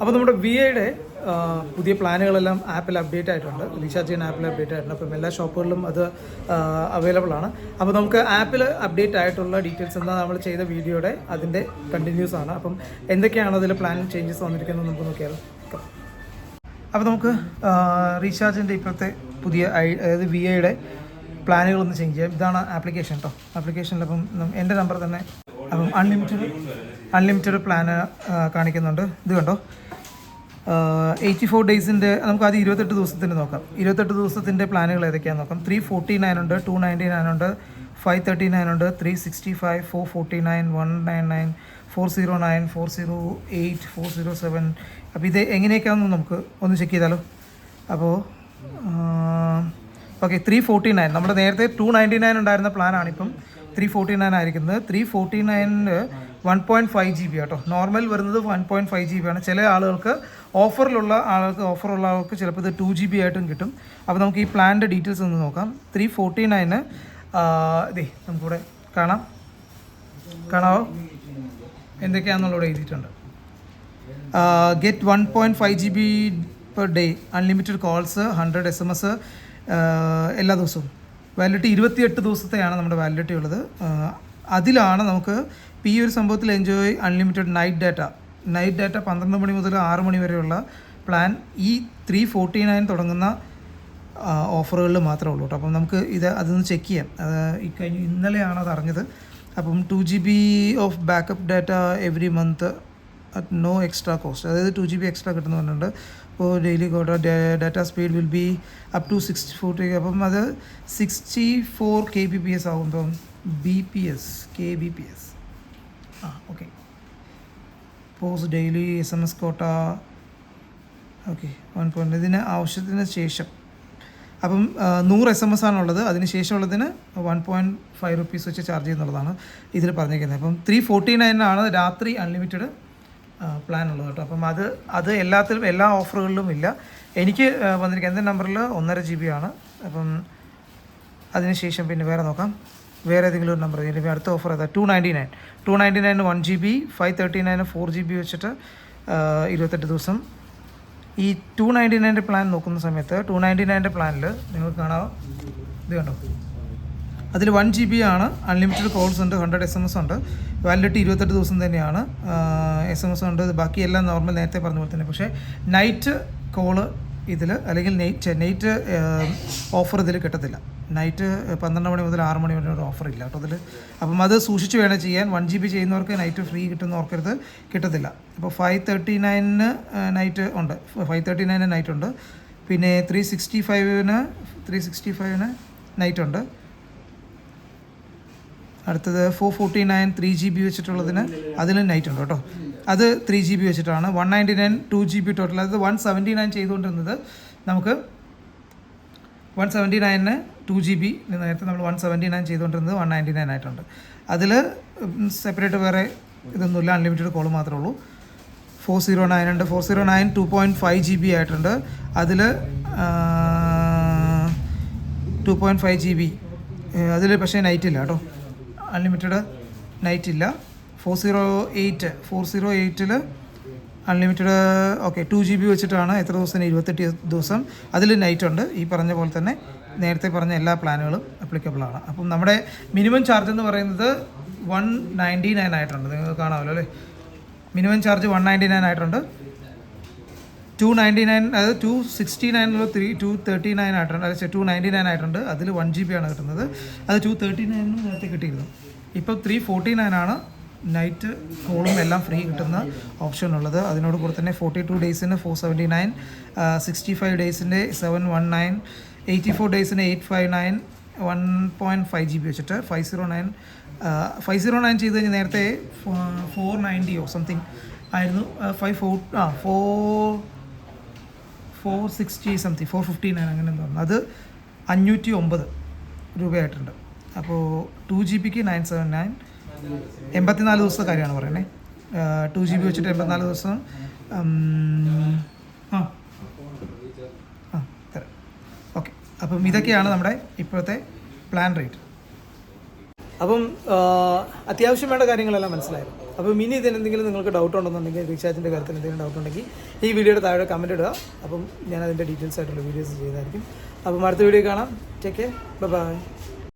അപ്പോൾ നമ്മുടെ വി ഐയുടെ പുതിയ പ്ലാനുകളെല്ലാം ആപ്പിൽ അപ്ഡേറ്റ് ആയിട്ടുണ്ട്. റീചാർജ് ചെയ്യുന്ന ആപ്പിൽ അപ്ഡേറ്റ് ആയിട്ടുണ്ട്. അപ്പം എല്ലാ ഷോപ്പുകളിലും അത് അവൈലബിൾ ആണ്. അപ്പോൾ നമുക്ക് ആപ്പിൽ അപ്ഡേറ്റ് ആയിട്ടുള്ള ഡീറ്റെയിൽസ് എന്താ നമ്മൾ ചെയ്ത വീഡിയോയുടെ അതിൻ്റെ കണ്ടിന്യൂസ് ആണ്. അപ്പം എന്തൊക്കെയാണ് അതിൽ പ്ലാൻ ചേഞ്ചസ് വന്നിരിക്കുന്നത് നമുക്ക് നോക്കിയാൽ. അപ്പോൾ നമുക്ക് റീചാർജിൻ്റെ ഇപ്പോഴത്തെ പുതിയ അതായത് വി ഐയുടെ പ്ലാനുകളൊന്ന് ചേഞ്ച് ചെയ്യാം. ഇതാണ് ആപ്ലിക്കേഷൻ കേട്ടോ. ആപ്ലിക്കേഷനിൽ അപ്പം എൻ്റെ നമ്പർ തന്നെ അപ്പം അൺലിമിറ്റഡ് പ്ലാന് കാണിക്കുന്നുണ്ട്. ഇത് കണ്ടോ, 84 ഡേയ്സിൻ്റെ നമുക്ക് ആദ്യം 28 ദിവസത്തിൻ്റെ നോക്കാം. 28 ദിവസത്തിൻ്റെ പ്ലാനുകൾ ഏതൊക്കെയാണെന്ന് നോക്കാം. 349 ഉണ്ട്, 299 ഉണ്ട്, 539 ഉണ്ട്, 365, 449, 199, 409, 408, 407. അപ്പോൾ ഇത് എങ്ങനെയൊക്കെയാണെന്ന് നമുക്ക് ഒന്ന് ചെക്ക് ചെയ്താലോ. അപ്പോൾ ഓക്കെ, 349 നമ്മുടെ നേരത്തെ 299 ഉണ്ടായിരുന്ന പ്ലാനാണിപ്പം 349 ആയിരിക്കുന്നത്. 349 1.5 GB കേട്ടോ. നോർമൽ വരുന്നത് 1.5 GB ആണ്. ചില ആളുകൾക്ക് ഓഫറുള്ള ആൾക്ക് ചിലപ്പോൾ ഇത് 2 GB ആയിട്ടും കിട്ടും. അപ്പോൾ നമുക്ക് ഈ പ്ലാനിൻ്റെ ഡീറ്റെയിൽസ് ഒന്ന് നോക്കാം. 349 ഇതേ നമുക്കിവിടെ കാണാവോ എന്തൊക്കെയാണെന്നുള്ളത് എഴുതിയിട്ടുണ്ട്. Get 1.5 GB per day, unlimited calls, 100 SMS എല്ലാ ദിവസവും. വാലിഡിറ്റി 28 ദിവസത്തെയാണ് നമ്മുടെ വാലിഡിറ്റി ഉള്ളത്. അതിലാണ് നമുക്ക് ഈ ഒരു സംഭവത്തിൽ എൻജോയ് അൺലിമിറ്റഡ് നൈറ്റ് ഡാറ്റ 12 മണി മുതൽ 6 മണി വരെയുള്ള പ്ലാൻ ഈ 349 തുടങ്ങുന്ന ഓഫറുകളിൽ മാത്രമേ ഉള്ളൂ കേട്ടോ. അപ്പം നമുക്ക് അതൊന്ന് ചെക്ക് ചെയ്യാം. ഇന്നലെയാണ് അത് അറിഞ്ഞത്. അപ്പം 2 GB of backup data every month at no extra cost, അതായത് 2 GB എക്സ്ട്രാ കിട്ടുന്നുണ്ട്. അപ്പോൾ daily data speed will be up to 64. അപ്പം അത് 64 kbps ആകുമ്പം kbps okay. Post daily SMS quota okay 1. ഇതിന് ആവശ്യത്തിന് ശേഷം അപ്പം 100 SMS ആണുള്ളത്. അതിന് ശേഷമുള്ളതിന് 1.5 rupees വെച്ച് ചാർജ് ചെയ്യുന്നുള്ളതാണ് ഇതിൽ പറഞ്ഞിരിക്കുന്നത്. അപ്പം 349 ആണ് രാത്രി അൺലിമിറ്റഡ് പ്ലാൻ ഉള്ളത് കേട്ടോ. അപ്പം അത് എല്ലാത്തിലും എല്ലാ ഓഫറുകളിലും ഇല്ല. എനിക്ക് വന്നിരിക്കുന്നത് എൻ്റെ നമ്പറിൽ 1.5 GB ആണ്. അപ്പം അതിനുശേഷം പിന്നെ വേറെ നോക്കാം. വേറെ ഏതെങ്കിലും ഒരു നമ്പർ ഇല്ലെങ്കിൽ അടുത്ത ഓഫർ ഏതാ? 299 1 GB, 539 4 GB വെച്ചിട്ട് 28 ദിവസം. ഈ 299 പ്ലാൻ നോക്കുന്ന സമയത്ത് 299 പ്ലാനിൽ നിങ്ങൾക്ക് കാണാം, ഇത് കണ്ടോ, അതിൽ 1 GB ആണ്. അൺലിമിറ്റഡ് കോൾസ് ഉണ്ട്, 100 SMS ഉണ്ട്. വാലിഡിറ്റി 28 ദിവസം തന്നെയാണ്. SMS ഉണ്ട്. ബാക്കി എല്ലാം നോർമൽ നേരത്തെ പറഞ്ഞ പോലെ തന്നെ. പക്ഷേ നൈറ്റ് കോള് ഇതിൽ അല്ലെങ്കിൽ നൈറ്റ് ഓഫർ ഇതിൽ കിട്ടത്തില്ല. നൈറ്റ് 12 മണി മുതൽ 6 മണി വരെ ഒരു ഓഫർ ഇല്ല കേട്ടോ ഇതിൽ. അപ്പം അത് സൂക്ഷിച്ച് വേണം ചെയ്യാൻ. 1 GB ചെയ്യുന്നവർക്ക് നൈറ്റ് ഫ്രീ കിട്ടുന്നവർക്കത് കിട്ടത്തില്ല. അപ്പോൾ 539 നൈറ്റ് ഉണ്ട്, 539 നൈറ്റ് ഉണ്ട്. പിന്നെ 365 നൈറ്റ് ഉണ്ട്. അടുത്തത് 449 3 GB വെച്ചിട്ടുള്ളതിന് അതിലും നൈറ്റ് ഉണ്ട് കേട്ടോ. അത് 3 GB വെച്ചിട്ടാണ്. 199 2 GB ടോട്ടൽ. അത് 179 ചെയ്തുകൊണ്ടിരുന്നത് നമുക്ക് 179 2 GB. നേരത്തെ നമ്മൾ 179 ചെയ്തുകൊണ്ടിരുന്നത് 199 ആയിട്ടുണ്ട്. അതിൽ സെപ്പറേറ്റ് വേറെ ഇതൊന്നുമില്ല, അൺലിമിറ്റഡ് കോൾ മാത്രമേ ഉള്ളൂ. 409 ഉണ്ട്. 409 2.5 GB ആയിട്ടുണ്ട്. അതിൽ 2.5 GB അതിൽ പക്ഷേ നൈറ്റ് ഇല്ല കേട്ടോ. അൺലിമിറ്റഡ് നൈറ്റ് ഇല്ല. 408 അൺലിമിറ്റഡ് ഓക്കെ 2 GB വെച്ചിട്ടാണ്. എത്ര ദിവസത്തിന്? 28 ദിവസം. അതിൽ നൈറ്റ് ഉണ്ട്. ഈ പറഞ്ഞ പോലെ തന്നെ നേരത്തെ പറഞ്ഞ എല്ലാ പ്ലാനുകളും അപ്ലിക്കബിൾ ആണ്. അപ്പം നമ്മുടെ മിനിമം ചാർജ് എന്ന് പറയുന്നത് 199 ആയിട്ടുണ്ട്. നിങ്ങൾക്ക് കാണാമല്ലോ അല്ലേ. മിനിമം ചാർജ് 199 ആയിട്ടുണ്ട്. 299 അതായത് 269 239 ആയിട്ടുണ്ട്. അല്ല 299 ആയിട്ടുണ്ട്. അതിൽ 1 GB ആണ് കിട്ടുന്നത്. അത് 239 നേരത്തെ കിട്ടിയിരുന്നു. ഇപ്പോൾ 349 ആണ് നൈറ്റ് കോളും എല്ലാം ഫ്രീ കിട്ടുന്ന ഓപ്ഷൻ ഉള്ളത്. അതിനോട് കൂടെ തന്നെ 42 ഡേയ്സിന് 479, 65 ഡേയ്സിൻ്റെ 719, 84 ഡേയ്സിന് 859, 1.5 GB വെച്ചിട്ട് 509 ചെയ്ത് കഴിഞ്ഞാൽ നേരത്തെ 490 സംതിങ് ആയിരുന്നു. 460 സംതിങ് 459 അങ്ങനെ തോന്നുന്നു. അത് 509 രൂപയായിട്ടുണ്ട്. അപ്പോൾ 2 GBക്ക് 979. 84 ദിവസത്തെ കാര്യമാണ് പറയുന്നത്. 2 GB വെച്ചിട്ട് 84 ദിവസം. ഓക്കെ. അപ്പം ഇതൊക്കെയാണ് നമ്മുടെ ഇപ്പോഴത്തെ പ്ലാൻ റേറ്റ്. അപ്പം അത്യാവശ്യം വേണ്ട കാര്യങ്ങളെല്ലാം മനസ്സിലായിരുന്നു. അപ്പം ഇനി ഇതിനെന്തെങ്കിലും നിങ്ങൾക്ക് ഡൗട്ട് ഉണ്ടെന്നുണ്ടെങ്കിൽ, റീചാർജിൻ്റെ കാര്യത്തിൽ എന്തെങ്കിലും ഡൗട്ട് ഉണ്ടെങ്കിൽ ഈ വീഡിയോയുടെ താഴെ കമൻറ്റ് ഇടുക. അപ്പം ഞാൻ അതിൻ്റെ ഡീറ്റെയിൽസ് ആയിട്ടുള്ള വീഡിയോസ് ചെയ്തായിരിക്കും. അപ്പം അടുത്ത വീഡിയോ കാണാം. Take care. ബൈ.